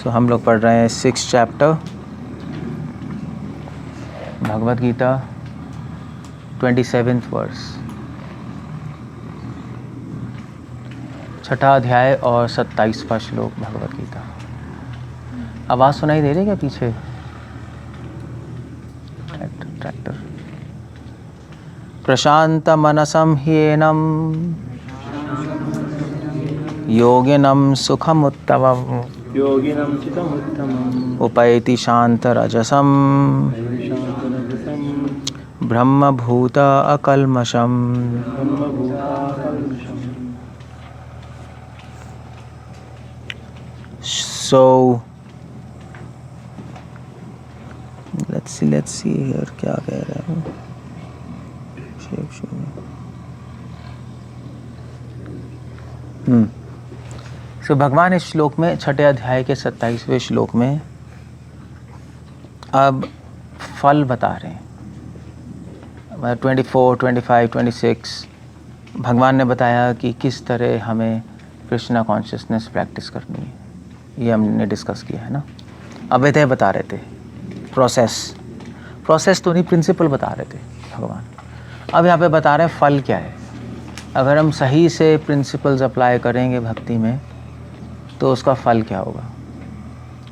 सो हम लोग पढ़ रहे हैं 6th chapter Bhagavad Gita 27th verse, 6ठा अध्याय और 27वां श्लोक भगवद गीता। आवाज़ सुनाई दे रही है क्या पीछे? ट्रैक्टर। प्रशांत मनसं ह्येनं योगिनं सुखमुत्तमम् उपैति शांतरजसं ब्रह्मभूत अकल्मषम्। So let's see here क्या कह रहा है। सो भगवान इस श्लोक में 6ठे अध्याय के 27वें श्लोक में अब फल बता रहे हैं। 24, 25, 26 भगवान ने बताया कि किस तरह हमें कृष्णा कॉन्शियसनेस प्रैक्टिस करनी है, ये हमने डिस्कस किया है ना। अब वे बता रहे थे प्रोसेस तो नहीं, प्रिंसिपल बता रहे थे भगवान। अब यहाँ पे बता रहे हैं फल क्या है। अगर हम सही से प्रिंसिपल्स अप्लाई करेंगे भक्ति में तो उसका फल क्या होगा।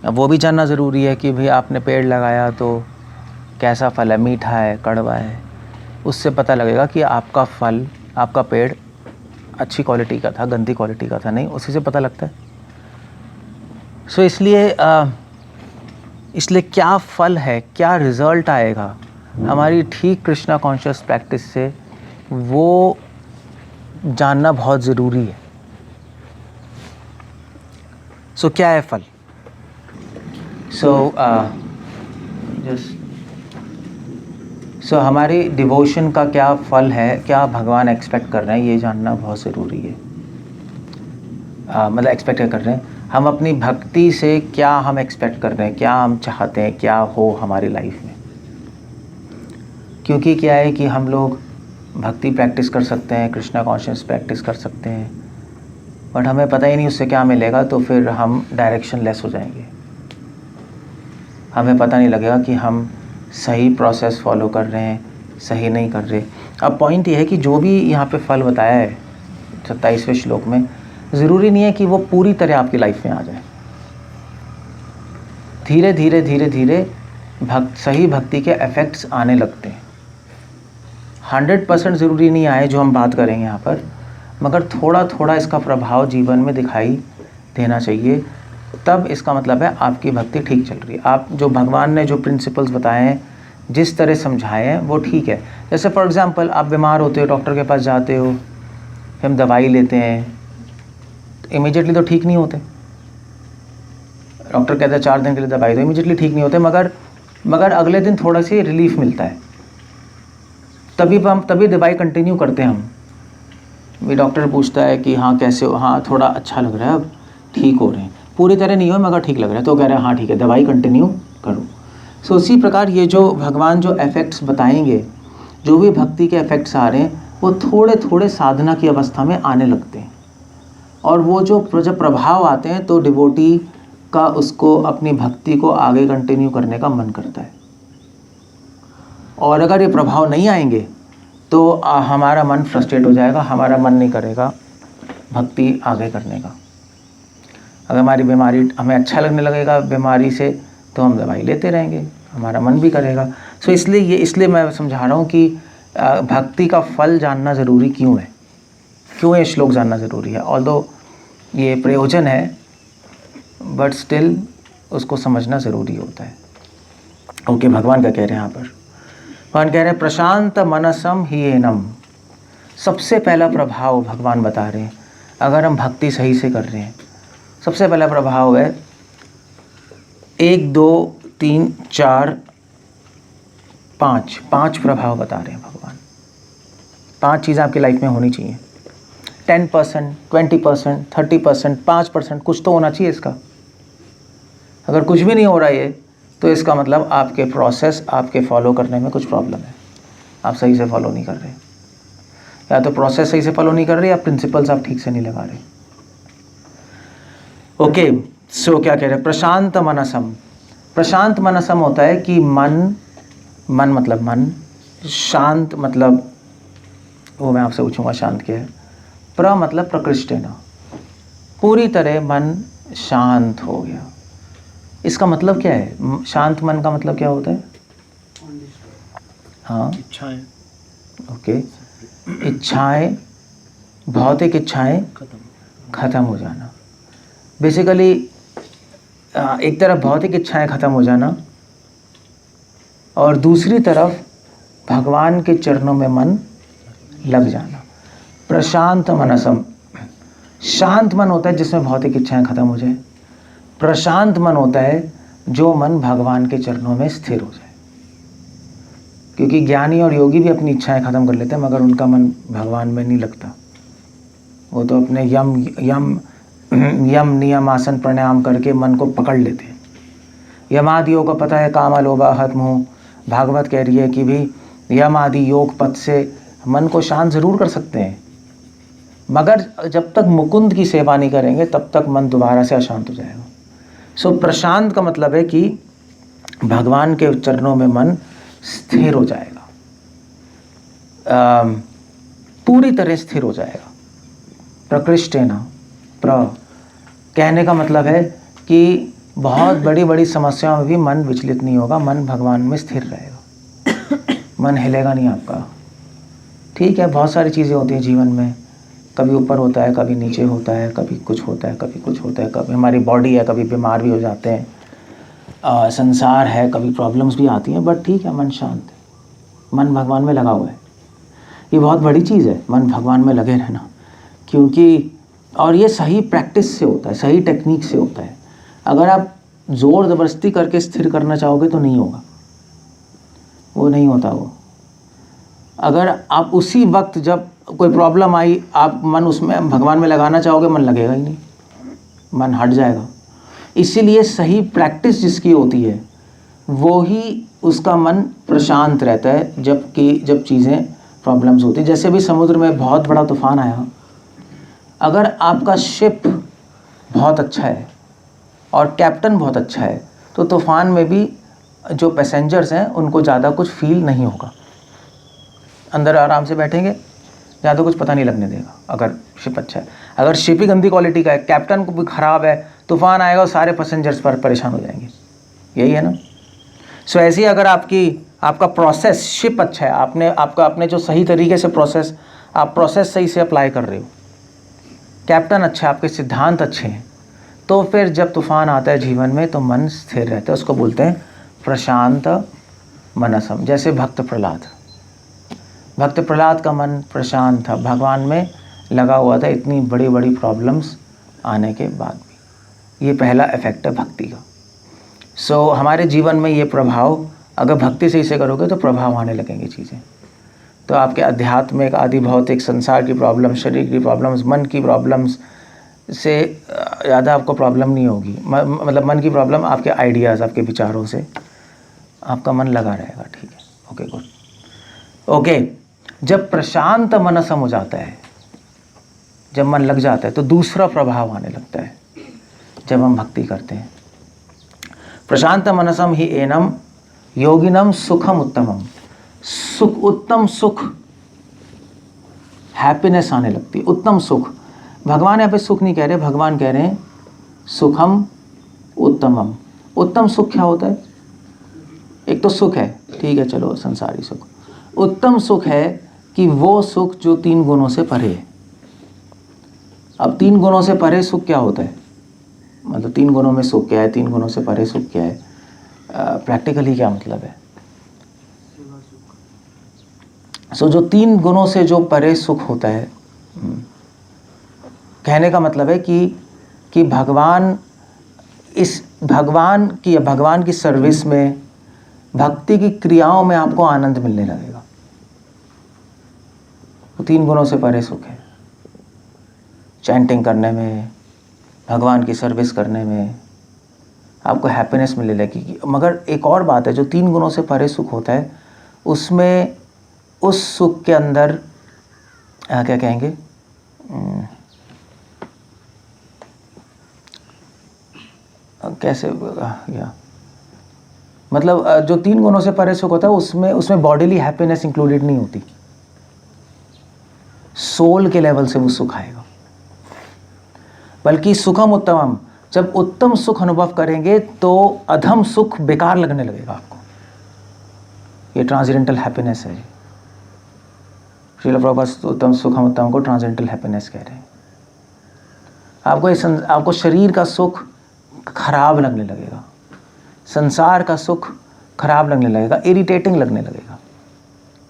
अब वो भी जानना ज़रूरी है कि भाई आपने पेड़ लगाया तो कैसा फल है, मीठा है, कड़वा है। उससे पता लगेगा कि आपका फल, आपका पेड़ अच्छी क्वालिटी का था, गंदी क्वालिटी का था, नहीं, उसी से पता लगता है। सो इसलिए क्या फल है, क्या रिज़ल्ट आएगा हमारी ठीक कृष्णा कॉन्शियस प्रैक्टिस से, वो जानना बहुत ज़रूरी है। सो क्या है फल? सो हमारी डिवोशन का क्या फल है, क्या भगवान एक्सपेक्ट कर रहे हैं, ये जानना बहुत ज़रूरी है। मतलब एक्सपेक्ट कर रहे हैं हम अपनी भक्ति से, क्या हम एक्सपेक्ट कर रहे हैं, क्या हम चाहते हैं क्या हो हमारी लाइफ में। क्योंकि क्या है कि हम लोग भक्ति प्रैक्टिस कर सकते हैं, कृष्णा कॉन्शियस प्रैक्टिस कर सकते हैं, बट हमें पता ही नहीं उससे क्या मिलेगा, तो फिर हम डायरेक्शन लेस हो जाएंगे। हमें पता नहीं लगेगा कि हम सही प्रोसेस फॉलो कर रहे हैं, सही नहीं कर रहे। अब पॉइंट ये है कि जो भी यहाँ पे फल बताया है 27वें श्लोक में, ज़रूरी नहीं है कि वो पूरी तरह आपकी लाइफ में आ जाए। धीरे धीरे सही भक्ति के इफ़ेक्ट्स आने लगते हैं। 100% ज़रूरी नहीं आए जो हम बात करेंगे यहाँ पर, मगर थोड़ा थोड़ा इसका प्रभाव जीवन में दिखाई देना चाहिए। तब इसका मतलब है आपकी भक्ति ठीक चल रही है। आप जो भगवान ने जो प्रिंसिपल्स बताए हैं, जिस तरह समझाए हैं, वो ठीक है। जैसे फॉर एग्ज़ाम्पल आप बीमार होते हो, डॉक्टर के पास जाते हो, हम दवाई लेते हैं, इमीडिएटली तो ठीक नहीं होते। डॉक्टर कहता है 4 दिन के लिए दवाई, तो इमीडिएटली ठीक नहीं होते, मगर अगले दिन थोड़ा सी रिलीफ मिलता है। तभी दवाई कंटिन्यू करते हैं हम। भी डॉक्टर पूछता है कि हाँ कैसे हो, हाँ थोड़ा अच्छा लग रहा है, अब ठीक हो रहे हैं, पूरी तरह नहीं हो मगर ठीक लग रहा है, तो कह रहे हैं हाँ ठीक है दवाई कंटिन्यू करो। सो उसी प्रकार ये जो भगवान जो इफ़ेक्ट्स बताएंगे, जो भी भक्ति के इफ़ेक्ट्स आ रहे हैं, वो थोड़े थोड़े साधना की अवस्था में आने लगते हैं। और वो जब प्रभाव आते हैं तो डिवोटी का उसको अपनी भक्ति को आगे कंटिन्यू करने का मन करता है। और अगर ये प्रभाव नहीं आएंगे तो हमारा मन फ्रस्ट्रेट हो जाएगा, हमारा मन नहीं करेगा भक्ति आगे करने का। अगर हमारी बीमारी हमें अच्छा लगने लगेगा बीमारी से, तो हम दवाई लेते रहेंगे, हमारा मन भी करेगा। सो इसलिए मैं समझा रहा हूँ कि भक्ति का फल जानना ज़रूरी क्यों है, क्यों ये श्लोक जानना ज़रूरी है। ऑल्दो ये प्रयोजन है, बट स्टिल उसको समझना ज़रूरी होता है। ओके, भगवान क्या कह रहे हैं यहाँ पर? भगवान कह रहे हैं प्रशांत मनसम ह्येनं। सबसे पहला प्रभाव भगवान बता रहे हैं, अगर हम भक्ति सही से कर रहे हैं, सबसे पहला प्रभाव है 1, 2, 3, 4, 5 प्रभाव बता रहे हैं भगवान। 5 चीज़ें आपकी लाइफ में होनी चाहिए। 10%, 20%, 30%, 5% कुछ तो होना चाहिए इसका। अगर कुछ भी नहीं हो रहा है तो इसका मतलब आपके प्रोसेस, आपके फॉलो करने में कुछ प्रॉब्लम है, आप सही से फॉलो नहीं कर रहे। या तो प्रोसेस सही से फॉलो नहीं कर रहे, या प्रिंसिपल्स आप ठीक से नहीं लगा रहे। ओके, सो क्या कह रहे हैं, प्रशांत मनसम। प्रशांत मनसम होता है कि मन मतलब मन, शांत मतलब, वो मैं आपसे पूछूंगा शांत क्या है। प्र मतलब प्रकृष्टेन, पूरी तरह मन शांत हो गया। इसका मतलब क्या है, शांत मन का मतलब क्या होता है? हाँ, इच्छाएं ओके, इच्छाएं, भौतिक इच्छाएं खत्म हो जाना। बेसिकली एक तरफ भौतिक इच्छाएं खत्म हो जाना और दूसरी तरफ भगवान के चरणों में मन लग जाना। प्रशांत मनसम, शांत मन होता है जिसमें भौतिक इच्छाएं खत्म हो जाए। प्रशांत मन होता है जो मन भगवान के चरणों में स्थिर हो जाए। क्योंकि ज्ञानी और योगी भी अपनी इच्छाएं खत्म कर लेते हैं मगर उनका मन भगवान में नहीं लगता। वो तो अपने यम यम यम नियम आसन प्राणायाम करके मन को पकड़ लेते हैं। यम आदि योग का पता है, काम लोभा हत मोह। भागवत कह रही है कि भी यम आदि योग पथ से मन को शांत जरूर कर सकते हैं मगर जब तक मुकुंद की सेवा नहीं करेंगे तब तक मन दोबारा से अशांत हो जाएगा। सो प्रशांत का मतलब है कि भगवान के चरणों में मन स्थिर हो जाएगा, पूरी तरह स्थिर हो जाएगा। प्रकृष्टेन, प्र कहने का मतलब है कि बहुत बड़ी बड़ी समस्याओं में भी मन विचलित नहीं होगा, मन भगवान में स्थिर रहेगा, मन हिलेगा नहीं आपका। ठीक है, बहुत सारी चीज़ें होती हैं जीवन में, कभी ऊपर होता है, कभी नीचे होता है, कभी कुछ होता है, कभी कुछ होता है, कभी हमारी बॉडी है, कभी बीमार भी हो जाते हैं, संसार है, कभी प्रॉब्लम्स भी आती हैं, बट ठीक है, मन शांत है, मन भगवान में लगा हुआ है। ये बहुत बड़ी चीज़ है, मन भगवान में लगे रहना, क्योंकि और ये सही प्रैक्टिस से होता है, सही टेक्निक से होता है। अगर आप ज़ोर ज़बरदस्ती करके स्थिर करना चाहोगे तो नहीं होगा, वो नहीं होता वो। अगर आप उसी वक्त जब कोई प्रॉब्लम आई आप मन उसमें भगवान में लगाना चाहोगे, मन लगेगा ही नहीं, मन हट जाएगा। इसीलिए सही प्रैक्टिस जिसकी होती है वो ही उसका मन प्रशांत रहता है, जब चीज़ें प्रॉब्लम्स होती हैं। जैसे भी समुद्र में बहुत बड़ा तूफान आया, अगर आपका शिप बहुत अच्छा है और कैप्टन बहुत अच्छा है तो तूफान में भी जो पैसेंजर्स हैं उनको ज़्यादा कुछ फील नहीं होगा, अंदर आराम से बैठेंगे, ज़्यादा कुछ पता नहीं लगने देगा अगर शिप अच्छा है। अगर शिप ही गंदी क्वालिटी का है, कैप्टन को भी ख़राब है, तूफान आएगा और सारे पैसेंजर्स पर परेशान हो जाएंगे, यही है ना। सो ऐसे ही अगर आपका प्रोसेस शिप अच्छा है, आपने जो सही तरीके से आप प्रोसेस सही से अप्लाई कर रहे हो, कैप्टन अच्छा है, आपके सिद्धांत अच्छे हैं, तो फिर जब तूफान आता है जीवन में तो मन स्थिर रहता है। उसको बोलते हैं प्रशांत मनसम। जैसे भक्त प्रहलाद का मन प्रशांत था, भगवान में लगा हुआ था, इतनी बड़ी बड़ी प्रॉब्लम्स आने के बाद भी। ये पहला इफेक्ट है भक्ति का। सो हमारे जीवन में ये प्रभाव, अगर भक्ति से इसे करोगे तो प्रभाव आने लगेंगी चीज़ें। तो आपके आध्यात्मिक, आदि भौतिक, संसार की प्रॉब्लम, शरीर की प्रॉब्लम्स, मन की प्रॉब्लम्स से ज़्यादा आपको प्रॉब्लम नहीं होगी। मतलब मन की प्रॉब्लम आपके आइडियाज़, आपके विचारों से आपका मन लगा रहेगा। ठीक है, ओके, गुड। ओके, जब प्रशांत मनसम हो जाता है, जब मन लग जाता है तो दूसरा प्रभाव आने लगता है जब हम भक्ति करते हैं। प्रशांत मनसम ही एनम योगिनम सुखम उत्तमम। सुख, उत्तम सुख, हैप्पीनेस आने लगती है, उत्तम सुख। भगवान यहाँ पे सुख नहीं कह रहे, भगवान कह रहे हैं सुखम उत्तमम। उत्तम सुख क्या होता है? एक तो सुख है, ठीक है, चलो संसारी सुख। उत्तम सुख है कि वो सुख जो 3 गुणों से परे है। अब 3 गुणों से परे सुख क्या होता है? मतलब 3 गुणों में सुख क्या है, 3 गुणों से परे सुख क्या है, प्रैक्टिकली क्या मतलब है? सो जो 3 गुणों से जो परे सुख होता है, कहने का मतलब है कि भगवान की सर्विस में, भक्ति की क्रियाओं में आपको आनंद मिलने लगेगा। तो 3 गुणों से परे सुख है। चैंटिंग करने में, भगवान की सर्विस करने में आपको हैप्पीनेस मिलने लगेगी। मगर एक और बात है, जो 3 गुणों से परे सुख होता है उसमें, उस सुख के अंदर क्या कहेंगे, कैसे या मतलब जो 3 गुणों से परे सुख होता है उसमें बॉडीली हैप्पीनेस इंक्लूडेड नहीं होती, सोल के लेवल से वो सुख आएगा। बल्कि सुखम उत्तमम, जब उत्तम सुख अनुभव करेंगे तो अधम सुख बेकार लगने लगेगा आपको। ये ट्रांसेंडेंटल हैप्पीनेस है। श्रील प्रभुपाद उत्तम सुखम उत्तम को ट्रांसेंडेंटल हैप्पीनेस कह रहे हैं। आपको शरीर का सुख खराब लगने लगेगा, संसार का सुख खराब लगने लगेगा, इरिटेटिंग लगने लगेगा।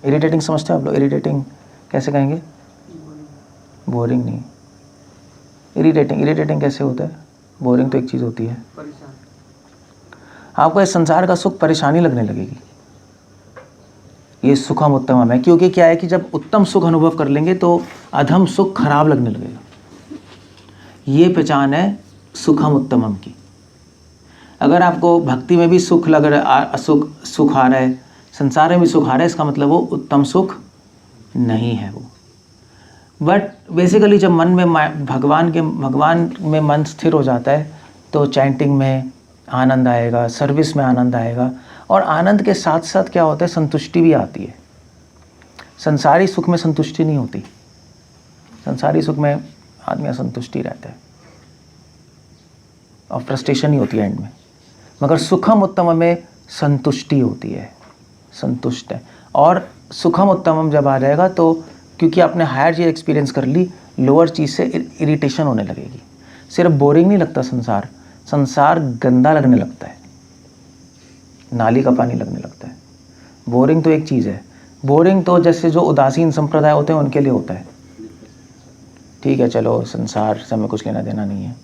इरिटेटिंग समझते हैं आप लोग? इरिटेटिंग कैसे कहेंगे? बोरिंग नहीं, इरिटेटिंग कैसे होता है? बोरिंग तो एक चीज़ होती है, आपको इस संसार का सुख परेशानी लगने लगेगी। ये सुखम उत्तमम है, क्योंकि क्या है कि जब उत्तम सुख अनुभव कर लेंगे तो अधम सुख खराब लगने लगेगा। ये पहचान है सुखम उत्तमम की। अगर आपको भक्ति में भी सुख लग रहा, सुख आ रहा है, संसार में भी सुख आ रहा है, इसका मतलब वो उत्तम सुख नहीं है वो। बट बेसिकली जब मन में भगवान में मन स्थिर हो जाता है तो चैंटिंग में आनंद आएगा, सर्विस में आनंद आएगा, और आनंद के साथ साथ क्या होता है, संतुष्टि भी आती है। संसारी सुख में संतुष्टि नहीं होती, संसारी सुख में आदमी असंतुष्टि रहता है और फ्रस्ट्रेशन ही होती है एंड में। मगर सुखम उत्तम में संतुष्टि होती है, संतुष्ट है। और सुखम उत्तमम जब आ जाएगा तो क्योंकि आपने हायर चीज़ एक्सपीरियंस कर ली, लोअर चीज़ से इरिटेशन होने लगेगी। सिर्फ बोरिंग नहीं लगता संसार गंदा लगने लगता है, नाली का पानी लगने लगता है। बोरिंग तो एक चीज़ है, बोरिंग तो जैसे जो उदासीन संप्रदाय होते हैं उनके लिए होता है, ठीक है चलो संसार से हमें कुछ लेना देना नहीं है।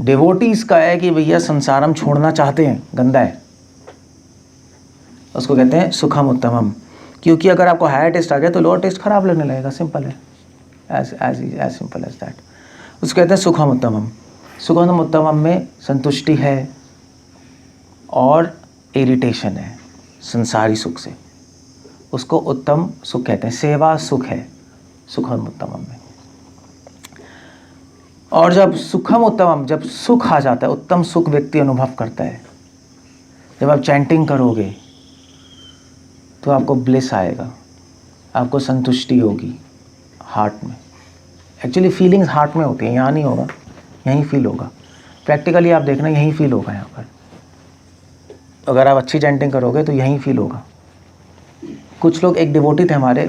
डिवोटीज का है कि भैया संसार हम छोड़ना चाहते हैं, गंदा है, उसको कहते हैं सुखम उत्तमम। क्योंकि अगर आपको हायर टेस्ट आ गया तो लोअर टेस्ट खराब लगने लगेगा, सिंपल है, एज सिंपल एज दैट। उसको कहते हैं सुखम उत्तमम। सुखम उत्तमम में संतुष्टि है और इरिटेशन है संसारी सुख से, उसको उत्तम सुख कहते हैं। सेवा सुख है सुखम उत्तमम में। और जब सुखम उत्तमम, जब सुख आ जाता है, उत्तम सुख व्यक्ति अनुभव करता है, जब आप चैंटिंग करोगे तो आपको ब्लिस आएगा, आपको संतुष्टि होगी हार्ट में। एक्चुअली फीलिंग्स हार्ट में होती हैं, यहाँ नहीं होगा, यहीं फील होगा। प्रैक्टिकली आप देखना यहीं फील होगा। यहाँ पर अगर आप अच्छी चैंटिंग करोगे तो यहीं फील होगा। कुछ लोग, एक डिवोटी थे हमारे,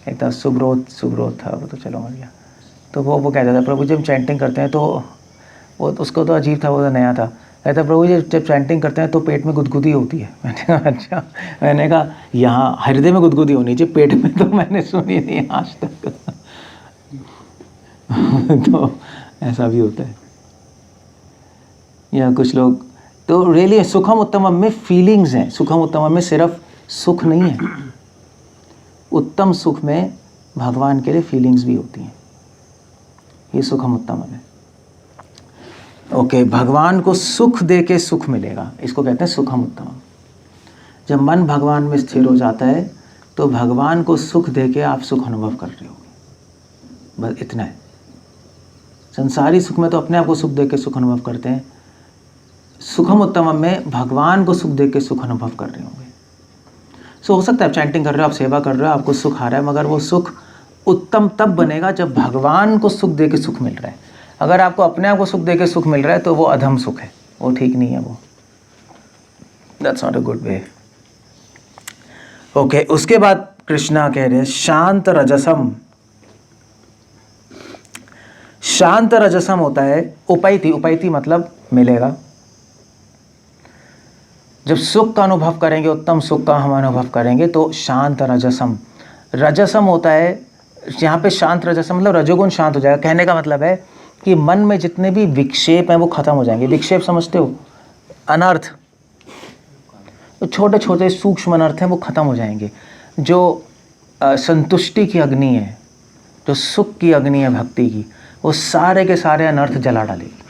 एक था सुब्रोत था, वो तो चलो मर गया। तो वो कहता था प्रभु जी हम चैंटिंग करते हैं तो वो, उसको तो अजीब था, वो तो नया था। कहता प्रभु जी जब चैंटिंग करते हैं तो पेट में गुदगुदी होती है। मैंने कहा अच्छा। मैंने कहा यहाँ हृदय में गुदगुदी होनी चाहिए, पेट में तो मैंने सुनी नहीं आज तक। तो ऐसा भी होता है। या कुछ लोग तो रियली सुखम उत्तमम में फीलिंग्स हैं। सुखम उत्तमम में सिर्फ सुख नहीं है, उत्तम सुख में भगवान के लिए फीलिंग्स भी होती हैं। ये सुखम उत्तमम है। ओके, भगवान को सुख दे के सुख मिलेगा, इसको कहते हैं सुखम उत्तमम। जब मन भगवान में स्थिर हो जाता है तो भगवान को सुख दे के आप सुख अनुभव कर रहे होगे, बस इतना है। संसारी सुख में तो अपने आप को सुख दे के सुख अनुभव करते हैं, सुखम उत्तमम में भगवान को सुख दे के सुख अनुभव कर रहे होंगे। सो हो सकता है आप चैंटिंग कर रहे हो, आप सेवा कर रहे हो, आपको सुख आ रहा है, मगर वो सुख उत्तम तब बनेगा जब भगवान को सुख दे के सुख मिल रहा है। अगर आपको अपने आप को सुख दे के सुख मिल रहा है तो वो अधम सुख है, वो ठीक नहीं है, वो that's not a good way. Okay, उसके बाद कृष्णा कह रहे हैं शांत रजसम। शांत रजसम होता है उपैति। उपैति मतलब मिलेगा। जब सुख का अनुभव करेंगे, उत्तम सुख का हम अनुभव करेंगे तो शांत रजसम। रजसम होता है यहाँ पे, शांत रजसम मतलब रजोगुण शांत हो जाएगा। कहने का मतलब है कि मन में जितने भी विक्षेप हैं वो खत्म हो जाएंगे। विक्षेप समझते हो, अनर्थ, तो छोटे छोटे सूक्ष्म अनर्थ हैं वो खत्म हो जाएंगे। जो संतुष्टि की अग्नि है, जो सुख की अग्नि है भक्ति की, वो सारे के सारे अनर्थ जला डालेगी।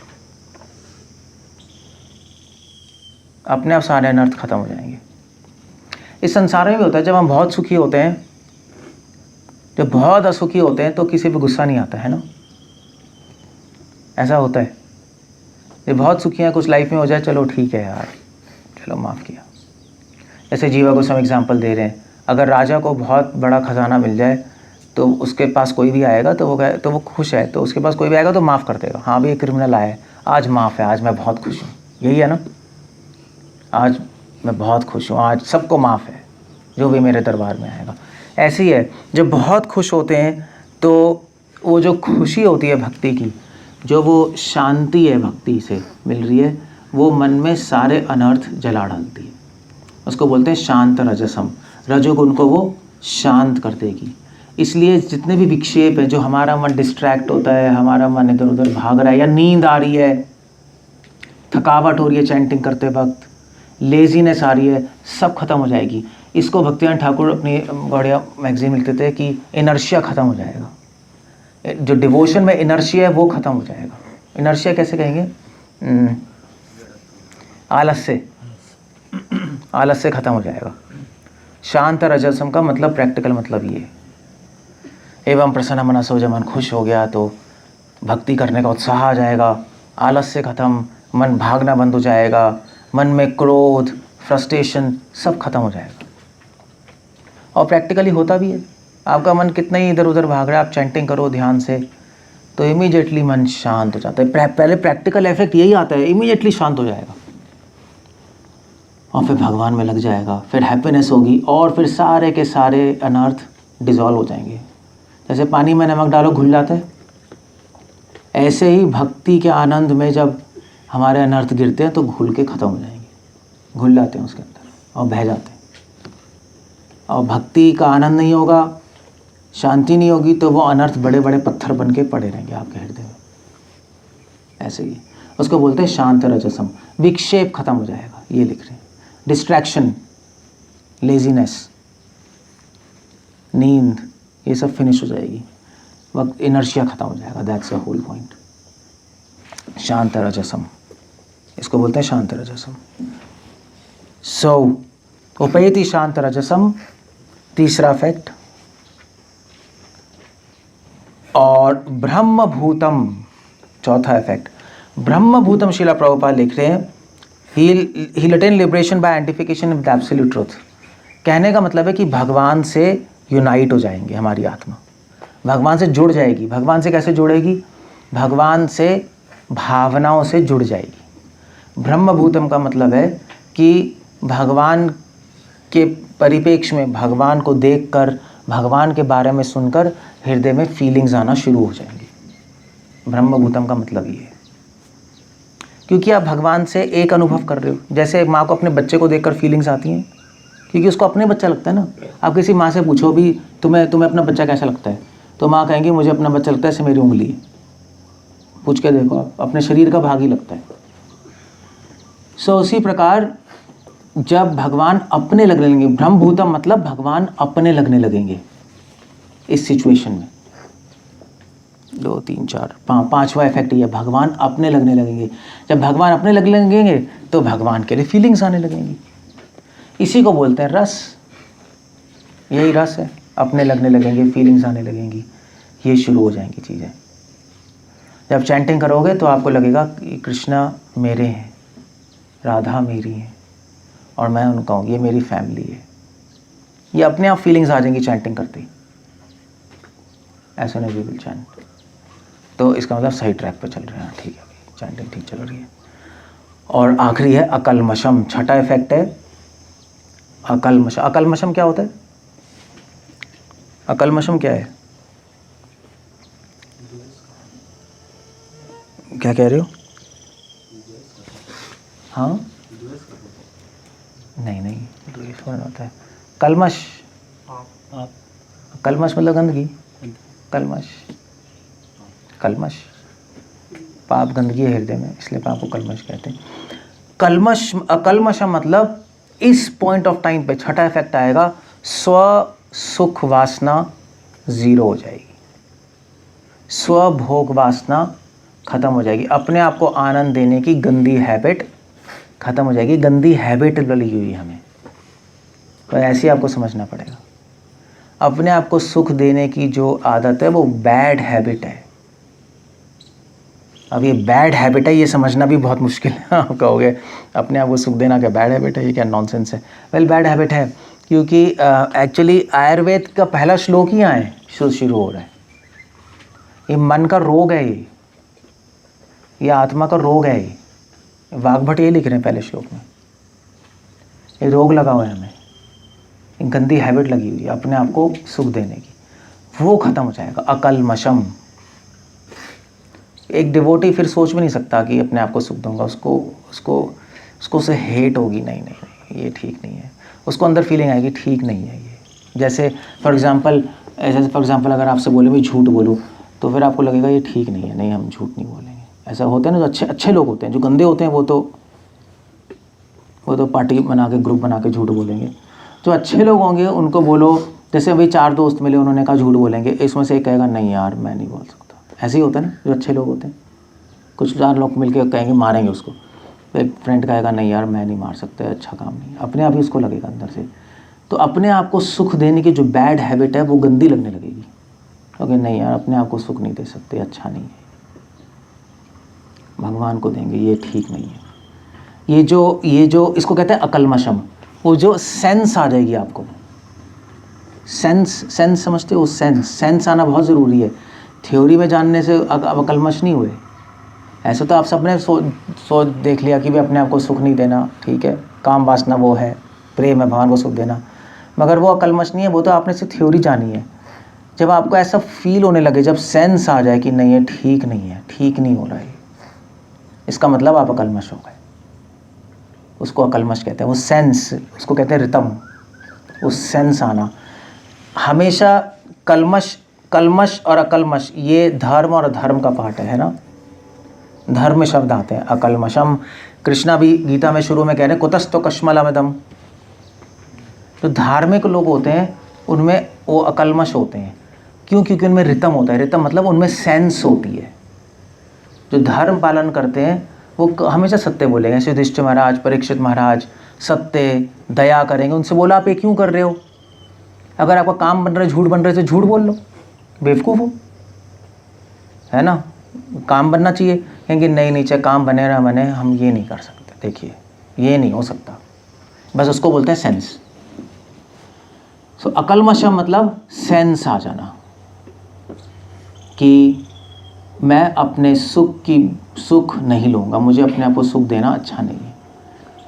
अपने आप सारे अनर्थ खत्म हो जाएंगे। इस संसार में भी होता है, जब हम बहुत सुखी होते हैं, जब बहुत असुखी होते हैं तो किसी पे गुस्सा नहीं आता है ना, ऐसा होता है। ये बहुत सुखी हैं, कुछ लाइफ में हो जाए चलो ठीक है यार, चलो माफ़ किया। जैसे जीवा गोस्वामी एग्जांपल दे रहे हैं, अगर राजा को बहुत बड़ा खजाना मिल जाए तो उसके पास कोई भी आएगा तो वो खुश है, तो उसके पास कोई भी आएगा तो माफ़ कर देगा। हाँ भी एक क्रिमिनल आया है, आज माफ़ है, आज मैं बहुत खुश हूँ, यही है ना, आज मैं बहुत खुश हूँ, आज सबको माफ़ है जो भी मेरे दरबार में आएगा। ऐसी है, जब बहुत खुश होते हैं तो वो जो खुशी होती है भक्ति की, जो वो शांति है भक्ति से मिल रही है, वो मन में सारे अनर्थ जला डालती है। उसको बोलते हैं शांत रजसम, रजोगुण को वो शांत कर देगी। इसलिए जितने भी विक्षेप है, जो हमारा मन डिस्ट्रैक्ट होता है, हमारा मन इधर उधर भाग रहा है, या नींद आ रही है, थकावट हो रही है चैंटिंग करते वक्त, लेजीनेस आ रही है, सब खत्म हो जाएगी। इसको भक्तिनाथ ठाकुर अपनी बढ़िया मैगजीन में लिखते थे कि इनर्शिया ख़त्म हो जाएगा। जो डिवोशन में इनर्शिया है वो ख़त्म हो जाएगा। इनर्शिया कैसे कहेंगे? आलस्य, आलस्य ख़त्म हो जाएगा। शांत रजसम का मतलब, प्रैक्टिकल मतलब ये। एवं प्रसन्न मनसो, जब मन खुश हो गया तो भक्ति करने का उत्साह आ जाएगा, आलस्य खत्म, मन भागना बंद हो जाएगा, मन में क्रोध, फ्रस्ट्रेशन सब खत्म हो जाएगा। और प्रैक्टिकली होता भी है। आपका मन कितना ही इधर उधर भाग रहा है, आप चैंटिंग करो ध्यान से तो इमीडिएटली मन शांत हो जाता है। पहले प्रैक्टिकल इफेक्ट यही आता है, इमीडिएटली शांत हो जाएगा और फिर भगवान में लग जाएगा, फिर हैप्पीनेस होगी और फिर सारे के सारे अनर्थ डिज़ोल्व हो जाएंगे। जैसे पानी में नमक डालो घुल जाता है, ऐसे ही भक्ति के आनंद में जब हमारे अनर्थ गिरते हैं तो घुल के ख़त्म हो जाएंगे, घुल जाते हैं उसके अंदर और बह जाते हैं। और भक्ति का आनंद नहीं होगा, शांति नहीं होगी, तो वो अनर्थ बड़े बड़े पत्थर बन के पड़े रहेंगे आपके हृदय में। ऐसे ही उसको बोलते हैं शांत रजसम, विक्षेप खत्म हो जाएगा, ये लिख रहे हैं। डिस्ट्रैक्शन, लेजीनेस, नींद, ये सब फिनिश हो जाएगी, वक्त इनर्शिया खत्म हो जाएगा। That's the whole point. शांत रजसम, इसको बोलते हैं शांत रजसम। सो उपैति शांत रजसम, तीसरा फैक्ट। और ब्रह्मभूतम, चौथा इफेक्ट। ब्रह्मभूतम, शिला प्रभुपाद लिख रहे हैं, he'll attain liberation by identification with the absolute truth। कहने का मतलब है कि भगवान से यूनाइट हो जाएंगे, हमारी आत्मा भगवान से जुड़ जाएगी। भगवान से कैसे जुड़ेगी? भगवान से भावनाओं से जुड़ जाएगी। ब्रह्मभूतम का मतलब है कि भगवान के परिप्रेक्ष्य में, भगवान को देखकर, भगवान के बारे में सुनकर हृदय में फीलिंग्स आना शुरू हो जाएंगी। ब्रह्मभूतम का मतलब ये है, क्योंकि आप भगवान से एक अनुभव कर रहे हो। जैसे माँ को अपने बच्चे को देखकर फीलिंग्स आती हैं, क्योंकि उसको अपने बच्चा लगता है ना। आप किसी माँ से पूछो भी तुम्हें अपना बच्चा कैसा लगता है, तो माँ कहेंगी मुझे अपना बच्चा लगता है जैसे मेरी उंगली है। पूछ के देखो, आप अपने शरीर का भाग ही लगता है। सो उसी प्रकार जब भगवान अपने लगने लगेंगे, ब्रह्मभूतम मतलब भगवान अपने लगने लगेंगे इस सिचुएशन में। 2 3 4 पांचवा इफेक्ट ये, भगवान अपने लगने लगेंगे। जब भगवान अपने लगने लगेंगे तो भगवान के लिए फीलिंग्स आने लगेंगी। इसी को बोलते हैं रस। यही रस है, अपने लगने लगेंगे, फीलिंग्स आने लगेंगी, ये शुरू हो जाएंगी चीज़ें। जब चैंटिंग करोगे तो आपको लगेगा कि कृष्णा मेरे हैं, राधा मेरी है और मैं उनका हूँ, ये मेरी फैमिली है। ये अपने आप फीलिंग्स आ जाएंगी चैंटिंग करते ही। ऐसा नहीं, वी विल चैंट। तो इसका मतलब सही ट्रैक पे चल रहे हैं, ठीक है, चैंटिंग ठीक चल रही है। और आखिरी है अकल्मषम, छठा इफेक्ट है अकल्मषम। अकल्मषम क्या होता है? अकल्मषम क्या है? क्या कह रहे हो? हाँ, नहीं, द्वेष होता है। कल्मश, कल्मश मतलब गंदगी। कल्मश पाप, गंदगी है हृदय में, इसलिए पाप को कल्मश कहते हैं। कल्मश, अकल्मषम मतलब इस पॉइंट ऑफ टाइम पे छठा इफेक्ट आएगा, स्व सुख वासना जीरो हो जाएगी, स्व भोग वासना खत्म हो जाएगी, अपने आप को आनंद देने की गंदी हैबिट खत्म हो जाएगी। गंदी हैबिट लगी हुई हमें, तो ऐसे आपको समझना पड़ेगा। अपने आप को सुख देने की जो आदत है वो बैड हैबिट है। अब ये बैड हैबिट है, ये समझना भी बहुत मुश्किल है। आप कहोगे अपने आप को सुख देना क्या बैड हैबिट है, ये क्या नॉनसेंस है। वेल बैड हैबिट है, क्योंकि एक्चुअली आयुर्वेद का पहला श्लोक ही यहाँ है शुरू हो रहा है। ये मन का रोग है, ये आत्मा का रोग है। ये वाग्भट ये लिख रहे हैं पहले श्लोक में, ये रोग लगा हुआ है हमें, ये गंदी हैबिट लगी हुई है अपने आप को सुख देने की, वो खत्म हो जाएगा। अकल्मषम। एक डिवोटी फिर सोच भी नहीं सकता कि अपने आप को सुख दूंगा, उसको से हेट होगी, नहीं नहीं नहीं ये ठीक नहीं है। उसको अंदर फीलिंग आएगी ठीक नहीं है ये। जैसे फॉर एग्जांपल अगर आपसे बोले मैं झूठ बोलूँ, तो फिर आपको लगेगा ये ठीक नहीं है, नहीं हम झूठ नहीं बोलेंगे। ऐसा होता है ना, जो अच्छे लोग होते हैं, जो गंदे होते हैं वो तो पार्टी बना के ग्रुप बना के झूठ बोलेंगे। जो अच्छे लोग होंगे उनको बोलो, जैसे अभी 4 दोस्त मिले, उन्होंने कहा झूठ बोलेंगे, इसमें से एक कहेगा नहीं यार मैं नहीं बोल सकता। ऐसे ही होता है ना, जो अच्छे लोग होते हैं। कुछ 4 लोग मिलके कहेंगे मारेंगे उसको, एक फ्रेंड कहेगा नहीं यार मैं नहीं मार सकता, अच्छा काम नहीं, अपने आप ही उसको लगेगा अंदर से। तो अपने आप को सुख देने की जो बैड हैबिट है वो गंदी लगने लगेगी, क्योंकि नहीं यार अपने आप को सुख नहीं दे सकते, अच्छा नहीं है, भगवान को देंगे, ये ठीक नहीं है। ये जो इसको कहते हैं अकल्मषम। वो जो सेंस आ जाएगी आपको, सेंस समझते हो, सेंस आना बहुत ज़रूरी है। थ्योरी में जानने से अब अकल्मष नहीं हुए। ऐसे तो आप सबने सोच देख लिया कि भी अपने आप को सुख नहीं देना, ठीक है, काम वासना वो है, प्रेम है भगवान को सुख देना, मगर वो अकल्मष नहीं है, वो तो आपने सिर्फ थ्योरी जानी है। जब आपको ऐसा फील होने लगे, जब सेंस आ जाए कि नहीं ये ठीक नहीं है, ठीक नहीं हो रहा है, इसका मतलब आप अकल्मष हो गए। उसको अकल्मष कहते हैं, वो सेंस, उसको कहते हैं रितम, वो सेंस आना। हमेशा कल्मष और अकल्मष ये धर्म और अधर्म का पार्ट है ना। धर्म शब्द आते हैं, अकल्मषम। कृष्णा भी गीता में शुरू में कह रहे हैं कुतस्तो कश्मलमदम। जो धार्मिक लोग होते हैं उनमें वो अकल्मष होते हैं, क्यों? क्योंकि उनमें रितम होता है। रितम मतलब उनमें सेंस होती है। जो धर्म पालन करते हैं वो हमेशा सत्य बोलेंगे। युधिष्ठिर महाराज, परीक्षित महाराज सत्य दया करेंगे। उनसे बोला आप ये क्यों कर रहे हो? अगर आपका काम बन रहा है, झूठ बन रहे, तो झूठ बोल लो, बेवकूफ़ हो, है ना। काम बनना चाहिए, कहेंगे नहीं चाहे काम बने ना बने हम ये नहीं कर सकते, देखिए ये नहीं हो सकता। बस उसको बोलते हैं सेंस। सो अकल्मषम मतलब सेंस आ जाना कि मैं अपने सुख नहीं लूँगा, मुझे अपने आप को सुख देना अच्छा नहीं है,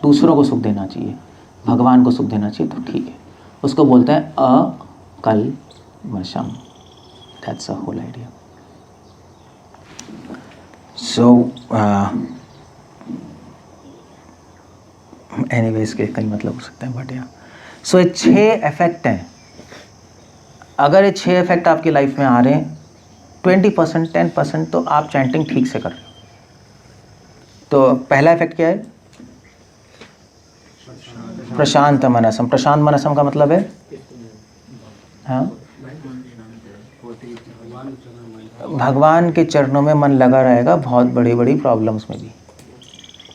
दूसरों को सुख देना चाहिए, भगवान को सुख देना चाहिए, तो ठीक है। उसको बोलते हैं अकल्मषम। That's a whole idea. So anyways के कई मतलब हो सकते हैं, बट सो ये 6 इफेक्ट हैं। अगर ये 6 इफेक्ट आपकी लाइफ में आ रहे हैं 20%, 10%, तो आप चैंटिंग ठीक से कर रहे हो। तो पहला इफेक्ट क्या है? प्रशांत मनसम। प्रशांत मनसम का मतलब है, हाँ, भगवान के चरणों में मन लगा रहेगा, बहुत बड़ी बड़ी प्रॉब्लम्स में भी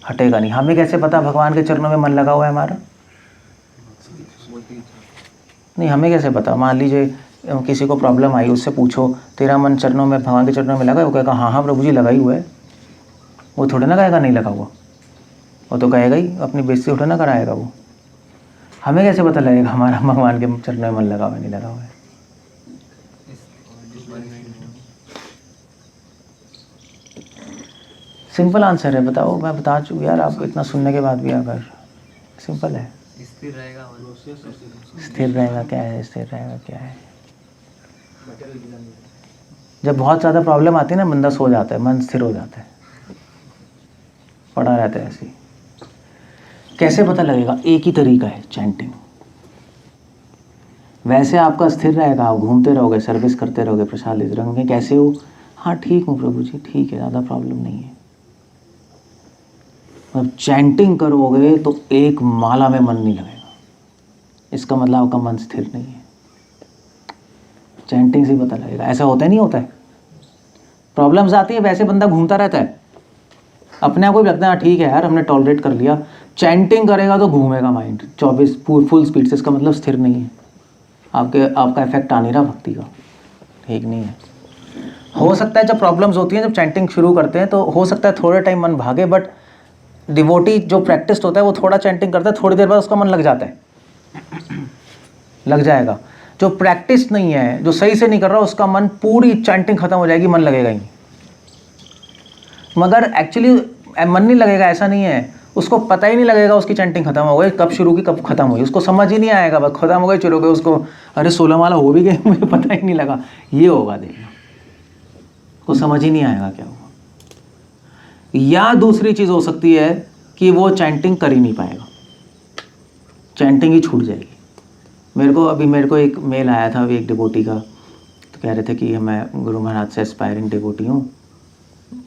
हटेगा नहीं। हमें कैसे पता भगवान के चरणों में मन लगा हुआ है हमारा? नहीं, हमें कैसे पता? मान लीजिए किसी को प्रॉब्लम आई, उससे पूछो तेरा मन चरणों में, भगवान के चरणों में लगा है? वो कहेगा हाँ प्रभु जी लगा ही हुआ है। वो थोड़े ना कहेगा नहीं लगा हुआ, वो तो कहेगा ही, अपनी बेइज्जती थोड़े ना कराएगा वो। हमें कैसे पता लगेगा हमारा भगवान के चरणों में मन लगा हुआ है नहीं लगा हुआ है? सिंपल आंसर है, बताओ। मैं बता चुका यार आपको, इतना सुनने के बाद भी अगर सिंपल है। स्थिर रहेगा क्या है? स्थिर रहेगा क्या है? जब बहुत ज़्यादा प्रॉब्लम आती है ना, बंदा सो जाता है, मन स्थिर हो जाता है, पड़ा रहता है ऐसे ही। कैसे पता लगेगा? एक ही तरीका है, चैंटिंग। वैसे आपका स्थिर रहेगा, आप घूमते रहोगे, सर्विस करते रहोगे, प्रसाद लेते रहोगे, कैसे हो? हाँ ठीक हूँ प्रभु जी, ठीक है, ज़्यादा प्रॉब्लम नहीं है। अब चैंटिंग करोगे तो एक माला में मन नहीं लगेगा, इसका मतलब आपका मन स्थिर नहीं है। चैंटिंग से ही पता लगेगा। ऐसा होता है नहीं होता है? प्रॉब्लम्स आती है, वैसे बंदा घूमता रहता है, अपने आप को भी लगता है ठीक है यार हमने टॉलरेट कर लिया। चैंटिंग करेगा तो घूमेगा माइंड 24 फुल स्पीड से, इसका मतलब स्थिर नहीं है, आपका इफेक्ट आ नहीं रहा भक्ति का, ठीक नहीं है। हो सकता है जब प्रॉब्लम्स होती हैं, जब चैंटिंग शुरू करते हैं तो हो सकता है थोड़े टाइम मन भागे, बट डिवोटी जो प्रैक्टिस होता है वो थोड़ा चैंटिंग करता है, थोड़ी देर बाद उसका मन लग जाता है, लग जाएगा। जो प्रैक्टिस नहीं है, जो सही से नहीं कर रहा, उसका मन पूरी चैंटिंग खत्म हो जाएगी, मन लगेगा ही नहीं। मगर एक्चुअली मन नहीं लगेगा ऐसा नहीं है, उसको पता ही नहीं लगेगा उसकी चैंटिंग खत्म हो गई, कब शुरू की कब खत्म हुई, उसको समझ ही नहीं आएगा, बस खत्म हो गई शुरू हो गई, उसको अरे 16 माला हो भी गई मुझे पता ही नहीं लगा, ये होगा देखना, को समझ ही नहीं आएगा क्या हुआ। या दूसरी चीज़ हो सकती है कि वो चैंटिंग कर ही नहीं पाएगा, चैंटिंग ही छूट जाएगी। मेरे को एक मेल आया था अभी एक डिवोटी का, तो कह रहे थे कि मैं गुरु महाराज से एस्पायरिंग डिवोटी हूँ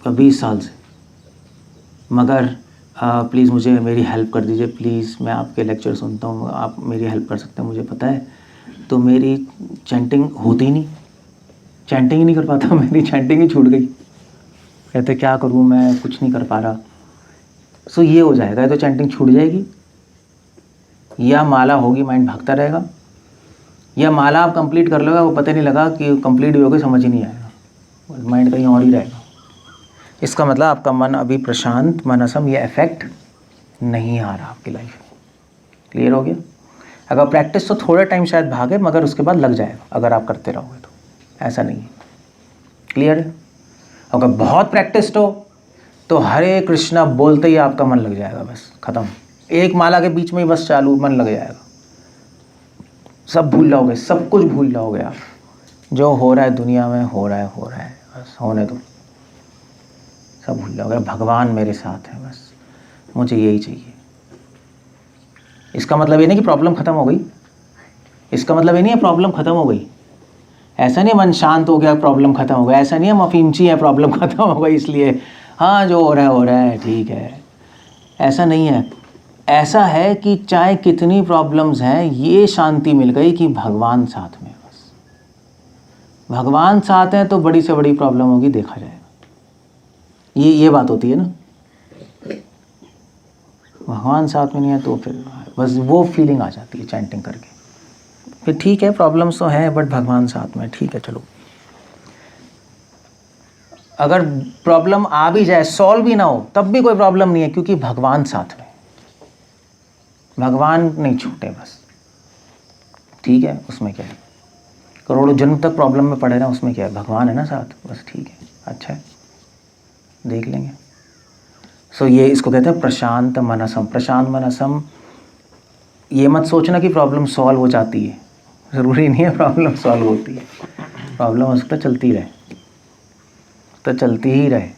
20 साल से, मगर प्लीज़ मुझे मेरी हेल्प कर दीजिए, प्लीज़ मैं आपके लेक्चर सुनता हूँ, आप मेरी हेल्प कर सकते हैं, मुझे पता है तो मेरी चैंटिंग होती ही नहीं, चैंटिंग ही नहीं कर पाता, मेरी चैंटिंग ही छूट गई। कहते क्या करूँ मैं, कुछ नहीं कर पा रहा। सो ये हो जाएगा, तो चैंटिंग छूट जाएगी, या माला होगी माइंड भागता रहेगा, या माला आप कंप्लीट कर लोगे वो पता नहीं लगा कि कंप्लीट भी हो गई, समझ ही नहीं आएगा, माइंड कहीं और ही रहेगा। इसका मतलब आपका मन अभी प्रशांत मनसम, ये इफेक्ट नहीं आ रहा आपकी लाइफ में। क्लियर हो गया? अगर प्रैक्टिस तो थोड़ा टाइम शायद भागे, मगर उसके बाद लग जाएगा अगर आप करते रहोगे तो, ऐसा नहीं है। क्लियर है? अगर बहुत प्रैक्टिस हो तो हरे कृष्णा बोलते ही आपका मन लग जाएगा, बस खत्म, एक माला के बीच में ही बस चालू मन लग जाएगा, सब भूल जाओगे, सब कुछ भूल जाओगे आप, जो हो रहा है दुनिया में हो रहा है, बस होने दो, सब भूल जाओगे, भगवान मेरे साथ है, बस मुझे यही चाहिए। इसका मतलब ये नहीं कि प्रॉब्लम खत्म हो गई, इसका मतलब ये नहीं है प्रॉब्लम खत्म हो गई, ऐसा नहीं मन शांत हो गया प्रॉब्लम खत्म हो गया, ऐसा नहीं है हम अफीमची है प्रॉब्लम खत्म हो गई इसलिए हाँ जो हो रहा है ठीक है, ऐसा नहीं है। ऐसा है कि चाहे कितनी प्रॉब्लम्स हैं, ये शांति मिल गई कि भगवान साथ में, बस भगवान साथ हैं तो बड़ी से बड़ी प्रॉब्लम होगी, देखा जाएगा। ये बात होती है ना, भगवान साथ में नहीं है तो फिर बस वो फीलिंग आ जाती है चैंटिंग करके, फिर ठीक है प्रॉब्लम्स तो हैं बट भगवान साथ में, ठीक है चलो। अगर प्रॉब्लम आ भी जाए, सॉल्व भी ना हो, तब भी कोई प्रॉब्लम नहीं है, क्योंकि भगवान साथ में, भगवान नहीं छूटे बस, ठीक है। उसमें क्या है, करोड़ों जन्म तक प्रॉब्लम में पड़े ना, उसमें क्या है, भगवान है ना साथ, बस ठीक है, अच्छा है, देख लेंगे। सो ये इसको कहते हैं प्रशांत मनसम। प्रशांत मनसम, ये मत सोचना कि प्रॉब्लम सॉल्व हो जाती है, ज़रूरी नहीं है प्रॉब्लम सॉल्व होती है, प्रॉब्लम हो सकता है चलती रहे, तो चलती ही रहे,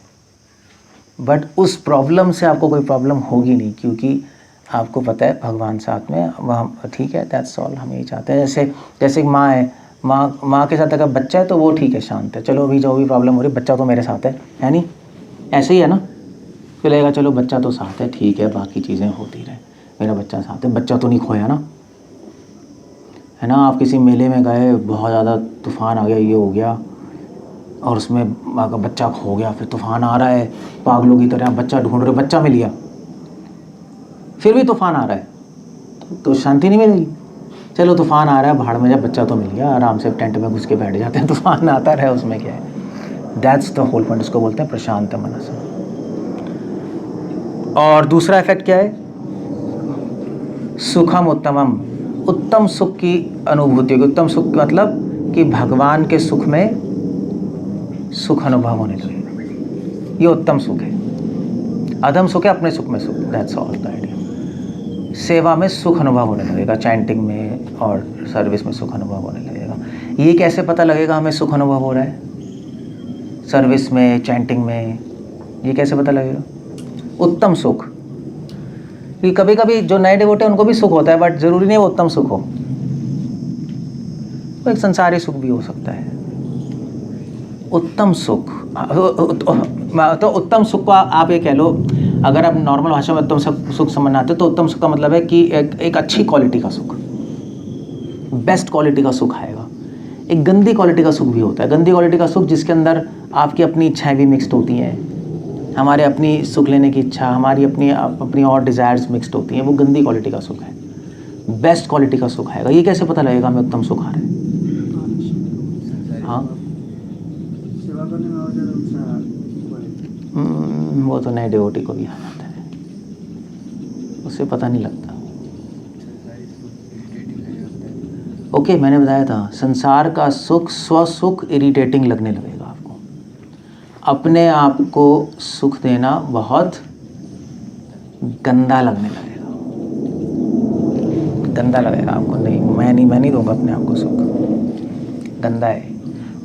बट उस प्रॉब्लम से आपको कोई प्रॉब्लम होगी नहीं, क्योंकि आपको पता है भगवान साथ में, वह ठीक है, दैट्स ऑल। हम यही चाहते हैं, जैसे माँ है, माँ के साथ अगर बच्चा है तो वो ठीक है, शांत है, चलो अभी जो भी प्रॉब्लम हो रही है बच्चा तो मेरे साथ है नहीं, ऐसे ही है ना, फिर लगेगा चलो बच्चा तो साथ है, ठीक है, बाकी चीज़ें होती रहे, मेरा बच्चा साथ है, बच्चा तो नहीं खोया ना, है ना। आप किसी मेले में गए, बहुत ज़्यादा तूफ़ान आ गया, ये हो गया, और उसमें अगर बच्चा खो गया, फिर तूफ़ान आ रहा है, पागलों की तरह बच्चा ढूंढ रहे, बच्चा मिल गया, फिर भी तूफ़ान आ रहा है तो शांति नहीं मिलेगी। चलो तूफ़ान आ रहा है, भाड़ में, जब बच्चा तो मिल गया, आराम से टेंट में घुस के बैठ जाते हैं, तूफ़ान आता रहे, उसमें क्या है, दैट्स द होल पॉइंट, इसको बोलते हैं प्रशांत मनसम। और दूसरा इफेक्ट क्या है, सुखम उत्तमम, उत्तम सुख की अनुभूति होगी। उत्तम सुख मतलब कि भगवान के सुख में सुख अनुभव होने लगेगा, ये उत्तम सुख है। अधम सुख है अपने सुख में सुख, दैट्स ऑल द आइडिया। सेवा में सुख अनुभव होने लगेगा, चैंटिंग में और सर्विस में सुख अनुभव होने लगेगा। ये कैसे पता लगेगा हमें सुख अनुभव हो रहा है, सर्विस में, चैंटिंग में, ये कैसे पता लगेगा? उत्तम सुख, कि कभी कभी जो नए डिवोटी उनको भी सुख होता है, बट ज़रूरी नहीं वो उत्तम सुख हो, वो एक संसारी सुख भी हो सकता है। उत्तम सुख तो उत्तम सुख को आप ये कह लो, अगर आप नॉर्मल भाषा में उत्तम सुख समझना आते तो उत्तम सुख का मतलब है कि एक अच्छी क्वालिटी का सुख, बेस्ट क्वालिटी का सुख आएगा। एक गंदी क्वालिटी का सुख भी होता है, गंदी क्वालिटी का सुख जिसके अंदर आपकी अपनी इच्छाएं भी मिक्सड होती हैं, हमारे अपनी सुख लेने की इच्छा, हमारी अपनी और डिज़ायर्स मिक्सड होती हैं, वो गंदी क्वालिटी का सुख है। बेस्ट क्वालिटी का सुख आएगा, ये कैसे पता लगेगा हमें उत्तम सुख आ रहा है? हाँ, करने में और ज़्यादा उत्साह बढ़ेगा। वो तो नए डिवोटी को भी आ जाता है, उससे पता नहीं लगता। ओके, मैंने बताया था संसार का सुख स्वसुख इरिटेटिंग लगने लगेगा आपको। अपने आप को सुख देना बहुत गंदा लगने लगेगा, गंदा लगेगा आपको। नहीं, मैं नहीं दूंगा अपने आप को सुख, गंदा है।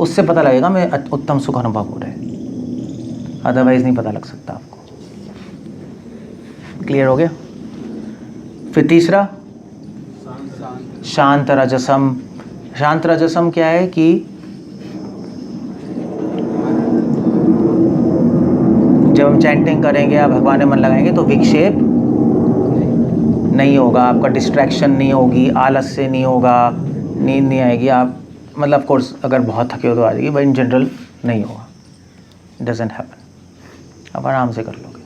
उससे पता लगेगा मैं उत्तम सुख अनुभव हो रहा है, अदरवाइज नहीं पता लग सकता आपको। क्लियर हो गया? फिर तीसरा शांत रजसम। शांत रजसम क्या है कि जब हम चैंटिंग करेंगे या भगवान में मन लगाएंगे तो विक्षेप नहीं होगा, आपका डिस्ट्रैक्शन नहीं होगी, आलस्य नहीं होगा, नींद नहीं आएगी। आप मतलब कोर्स अगर बहुत थके हो तो आ जाएगी, बट इन जनरल नहीं होगा, डजंट हैपन। आप आराम से कर लोगे।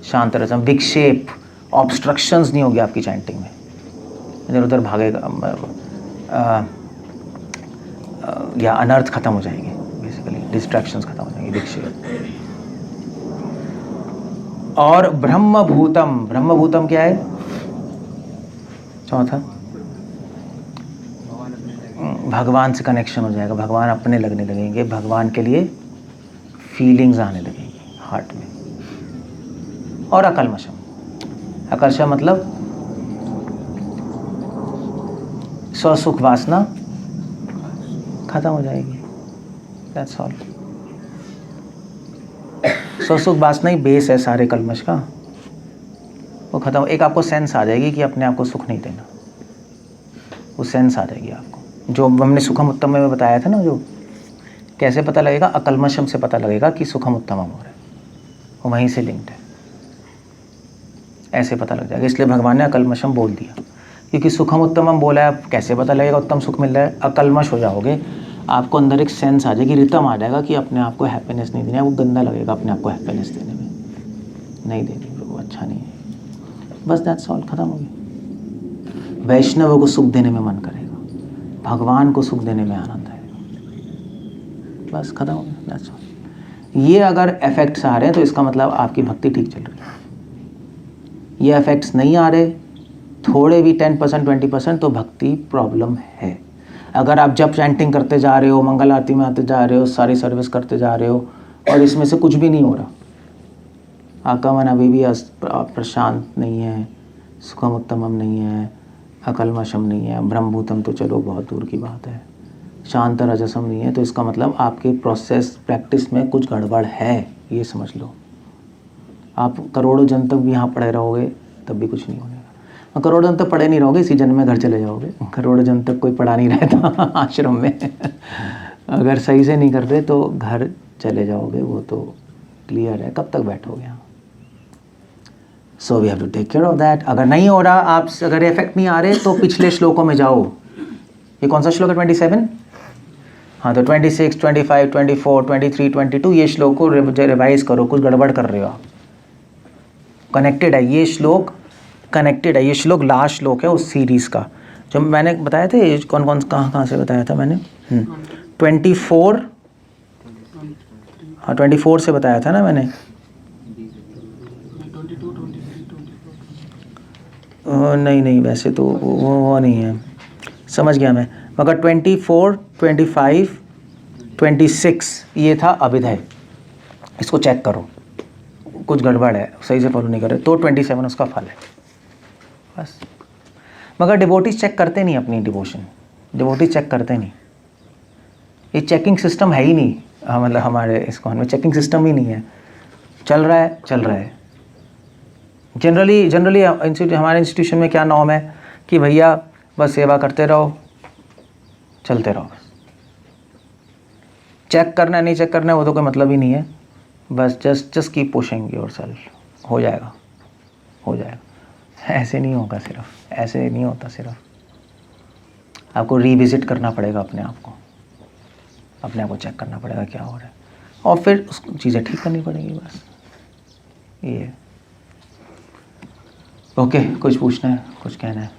शांत रजम, विक्षेप, ऑब्स्ट्रक्शंस नहीं होगी आपकी चैंटिंग में, इधर उधर भागेगा या अनर्थ खत्म हो जाएंगे, बेसिकली डिस्ट्रैक्शंस खत्म हो जाएंगे, विक्षेप। और ब्रह्मभूतम, ब्रह्मभूतम क्या है? चौथा, भगवान से कनेक्शन हो जाएगा, भगवान अपने लगने लगेंगे, भगवान के लिए फीलिंग्स आने लगेंगी हार्ट में। और अकल्मषम, अकल्मषम मतलब स्वसुख वासना खत्म हो जाएगी, दैट्स ऑल। स्वसुख वासना ही बेस है सारे कल्मश का, वो खत्म। एक आपको सेंस आ जाएगी कि अपने आप को सुख नहीं देना, वो सेंस आ जाएगी आपको। जो हमने सुखम उत्तम में बताया था ना, जो कैसे पता लगेगा, अकल्मषम से पता लगेगा कि सुखम उत्तमम हो रहा है, वो वहीं से लिंक्ड है, ऐसे पता लग जाएगा। इसलिए भगवान ने अकल्मषम बोल दिया, क्योंकि सुखम उत्तमम बोला है। कैसे पता लगेगा उत्तम सुख मिल रहा है? अकल्मश हो जाओगे, आपको अंदर एक सेंस आ जाएगी, रितम आ जाएगा कि अपने आप को हैप्पीनेस नहीं देना है। वो गंदा लगेगा अपने आप को हैप्पीनेस देने में, नहीं देनी, वो अच्छा नहीं है, बस दैट्स ऑल, खत्म हो गया। वैष्णव को सुख देने में मन करेगा, भगवान को सुख देने में आनंद आएगा, बस खत्म हो गया, दैट्स ऑल। ये अगर इफेक्ट्स आ रहे हैं तो इसका मतलब आपकी भक्ति ठीक चल रही है। ये इफेक्ट्स नहीं आ रहे, थोड़े भी 10% 20%, तो भक्ति प्रॉब्लम है। अगर आप जब चैंटिंग करते जा रहे हो, मंगल आरती में आते जा रहे हो, सारी सर्विस करते जा रहे हो, और इसमें से कुछ भी नहीं हो रहा, आपका मन अभी भी प्रशांत नहीं है, सुखम उत्तमम नहीं है, अकल्मषम नहीं है, ब्रह्मभूतम तो चलो बहुत दूर की बात है, शांत रजसम नहीं है, तो इसका मतलब आपके प्रोसेस प्रैक्टिस में कुछ गड़बड़ है, ये समझ लो। आप करोड़ों जन तक भी यहाँ पढ़े रहोगे तब भी कुछ नहीं होगा। करोड़ों जन तक पढ़े नहीं रहोगे, इसी जन्म में घर चले जाओगे। करोड़ों जन तक कोई पढ़ा नहीं रहता आश्रम में अगर सही से नहीं करते तो घर चले जाओगे, वो तो क्लियर है। कब तक बैठोगे यहाँ? So we have to take care of that. अगर नहीं हो रहा, आप अगर इफेक्ट नहीं आ रहे, तो पिछले श्लोकों में जाओ। ये कौन सा श्लोक है? 27। हाँ, तो 26, 25, 24, 23, 22 ये श्लोक को रिवाइज करो। कुछ गड़बड़ कर रहे हो आप, कनेक्टेड है ये श्लोक, कनेक्टेड है ये श्लोक। लास्ट श्लोक है उस सीरीज का, जो मैंने बताया था। ये कौन कौन कहाँ से बताया था मैंने? 24, हाँ 24 से बताया था ना मैंने। नहीं वैसे तो वो नहीं है, समझ गया मैं। मगर 24, 25, 26 ये था अभिधेय। इसको चेक करो, कुछ गड़बड़ है, सही से फॉलो नहीं कर रहे, तो 27 उसका फल है बस। मगर डिवोटीज चेक करते नहीं अपनी डिवोशन, डिवोटीज चेक करते नहीं। ये चेकिंग सिस्टम है ही नहीं, मतलब हमारे इस्कॉन में चेकिंग सिस्टम ही नहीं है। चल रहा है। जनरली हमारे इंस्टीट्यूशन में क्या नॉर्म है कि भैया बस सेवा करते रहो, चलते रहो। चेक करना नहीं चेक करना वो तो कोई मतलब ही नहीं है। बस जस्ट कीप पुशिंग योरसेल्फ, हो जाएगा। ऐसे नहीं होगा, सिर्फ ऐसे नहीं होता। सिर्फ आपको रिविजिट करना पड़ेगा अपने आप को चेक करना पड़ेगा क्या हो रहा है, और फिर चीज़ें ठीक करनी पड़ेगी, बस ये। ओके, कुछ पूछना है, कुछ कहना है?